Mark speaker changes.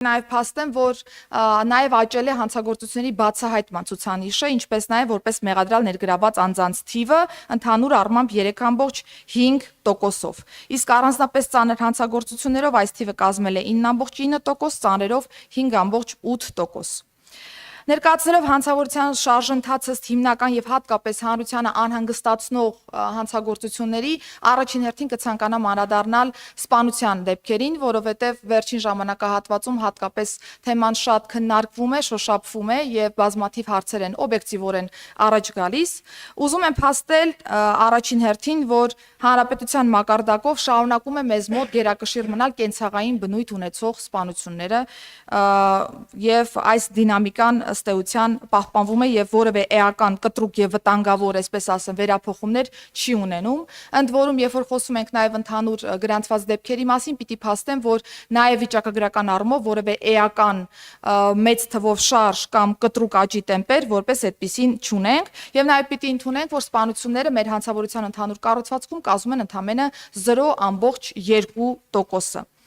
Speaker 1: Նաև փաստեմ, որ նաև աճել է հանցագործությունների բացահայտման ցուցանիշը, ինչպես նաև որպես մեղադրյալ ներգրաված անձանց թիվը ընդհանուր առմամբ 3,5%-ով։ Իսկ առանձնապես ծանր հանցագործություններով այս թիվը կազմել է 9,9%, ծանրերով 5,8%։ Ներկայացնելով հանցավորության շարժընթացը հիմնական եւ հատկապես հանրությանը անհանգստացնող հանցագործությունների, առաջին հերթին կցանկանամ անդրադառնալ սպանության դեպքերին, որովհետեւ վերջին ժամանակահատվածում հատկապես թեման շատ քննարկվում է, շոշափվում է եւ բազմաթիվ հարցեր են օբյեկտիվորեն առաջ գալիս։ Ուզում եմ փաստել առաջին հերթին, որ հանրապետության մակարդակով շարունակում է մեզ մոտ գերակշիռ մնալ կենցաղային բնույթ ունեցող սպանությունները եւ այս դինամիկան ըստ էության պահպանվում է եւ որևէ էական կտրուկ եւ վտանգավոր, այսպես ասեմ, վերափոխումներ չի ունենում։ Ընդ որում, երբ որ խոսում ենք նաեւ ընդհանուր գրանցված դեպքերի մասին, պիտի փաստեմ, որ նաեւ վիճակագրական առումով որևէ էական մեծ թվով շարժ կամ կտրուկ աճի տեմպեր որպես այդպիսին չունենք եւ նաեւ պիտի ընդունենք, որ սպանությունները մեր հանցավորության ընդհանուր կառուցվածքում կազմում են ընդամենը 0,2%։